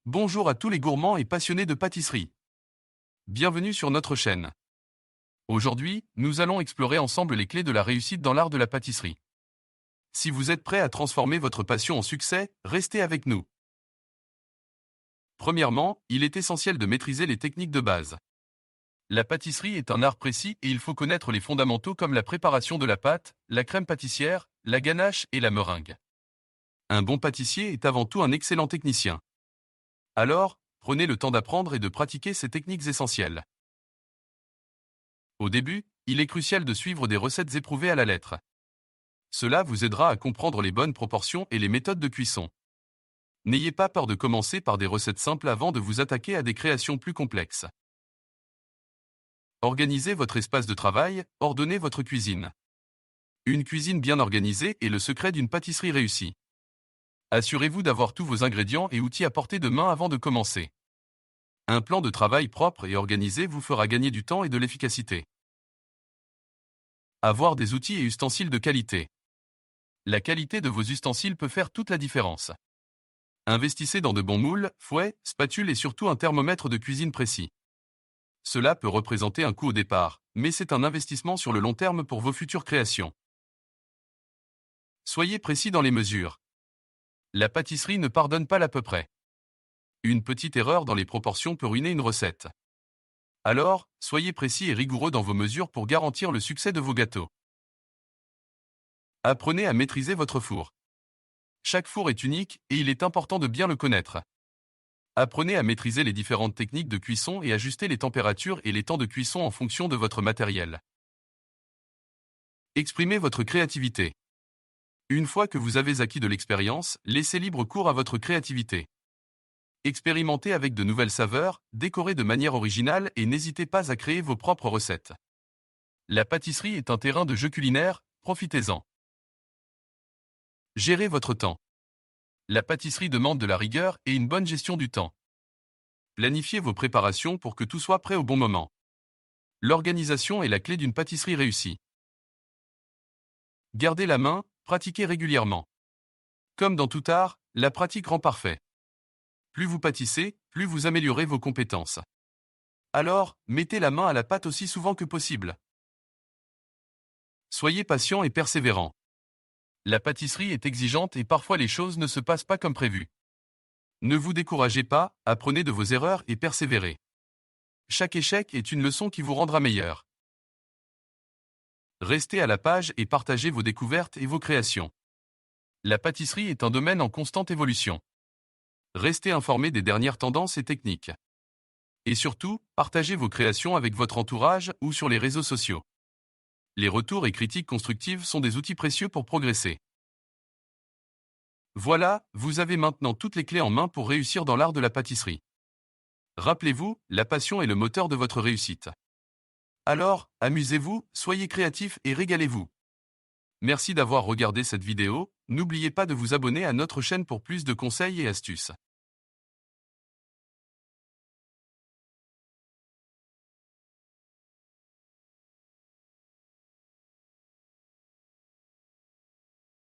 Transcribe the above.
Bonjour à tous les gourmands et passionnés de pâtisserie. Bienvenue sur notre chaîne. Aujourd'hui, nous allons explorer ensemble les clés de la réussite dans l'art de la pâtisserie. Si vous êtes prêt à transformer votre passion en succès, restez avec nous. Premièrement, il est essentiel de maîtriser les techniques de base. La pâtisserie est un art précis et il faut connaître les fondamentaux comme la préparation de la pâte, la crème pâtissière, la ganache et la meringue. Un bon pâtissier est avant tout un excellent technicien. Alors, prenez le temps d'apprendre et de pratiquer ces techniques essentielles. Au début, il est crucial de suivre des recettes éprouvées à la lettre. Cela vous aidera à comprendre les bonnes proportions et les méthodes de cuisson. N'ayez pas peur de commencer par des recettes simples avant de vous attaquer à des créations plus complexes. Organisez votre espace de travail, ordonnez votre cuisine. Une cuisine bien organisée est le secret d'une pâtisserie réussie. Assurez-vous d'avoir tous vos ingrédients et outils à portée de main avant de commencer. Un plan de travail propre et organisé vous fera gagner du temps et de l'efficacité. Avoir des outils et ustensiles de qualité. La qualité de vos ustensiles peut faire toute la différence. Investissez dans de bons moules, fouets, spatules et surtout un thermomètre de cuisine précis. Cela peut représenter un coût au départ, mais c'est un investissement sur le long terme pour vos futures créations. Soyez précis dans les mesures. La pâtisserie ne pardonne pas l'à peu près. Une petite erreur dans les proportions peut ruiner une recette. Alors, soyez précis et rigoureux dans vos mesures pour garantir le succès de vos gâteaux. Apprenez à maîtriser votre four. Chaque four est unique et il est important de bien le connaître. Apprenez à maîtriser les différentes techniques de cuisson et ajuster les températures et les temps de cuisson en fonction de votre matériel. Exprimez votre créativité. Une fois que vous avez acquis de l'expérience, laissez libre cours à votre créativité. Expérimentez avec de nouvelles saveurs, décorez de manière originale et n'hésitez pas à créer vos propres recettes. La pâtisserie est un terrain de jeu culinaire, profitez-en. Gérez votre temps. La pâtisserie demande de la rigueur et une bonne gestion du temps. Planifiez vos préparations pour que tout soit prêt au bon moment. L'organisation est la clé d'une pâtisserie réussie. Gardez la main, pratiquez régulièrement. Comme dans tout art, la pratique rend parfait. Plus vous pâtissez, plus vous améliorez vos compétences. Alors, mettez la main à la pâte aussi souvent que possible. Soyez patient et persévérant. La pâtisserie est exigeante et parfois les choses ne se passent pas comme prévu. Ne vous découragez pas, apprenez de vos erreurs et persévérez. Chaque échec est une leçon qui vous rendra meilleur. Restez à la page et partagez vos découvertes et vos créations. La pâtisserie est un domaine en constante évolution. Restez informé des dernières tendances et techniques. Et surtout, partagez vos créations avec votre entourage ou sur les réseaux sociaux. Les retours et critiques constructives sont des outils précieux pour progresser. Voilà, vous avez maintenant toutes les clés en main pour réussir dans l'art de la pâtisserie. Rappelez-vous, la passion est le moteur de votre réussite. Alors, amusez-vous, soyez créatifs et régalez-vous. Merci d'avoir regardé cette vidéo, n'oubliez pas de vous abonner à notre chaîne pour plus de conseils et astuces.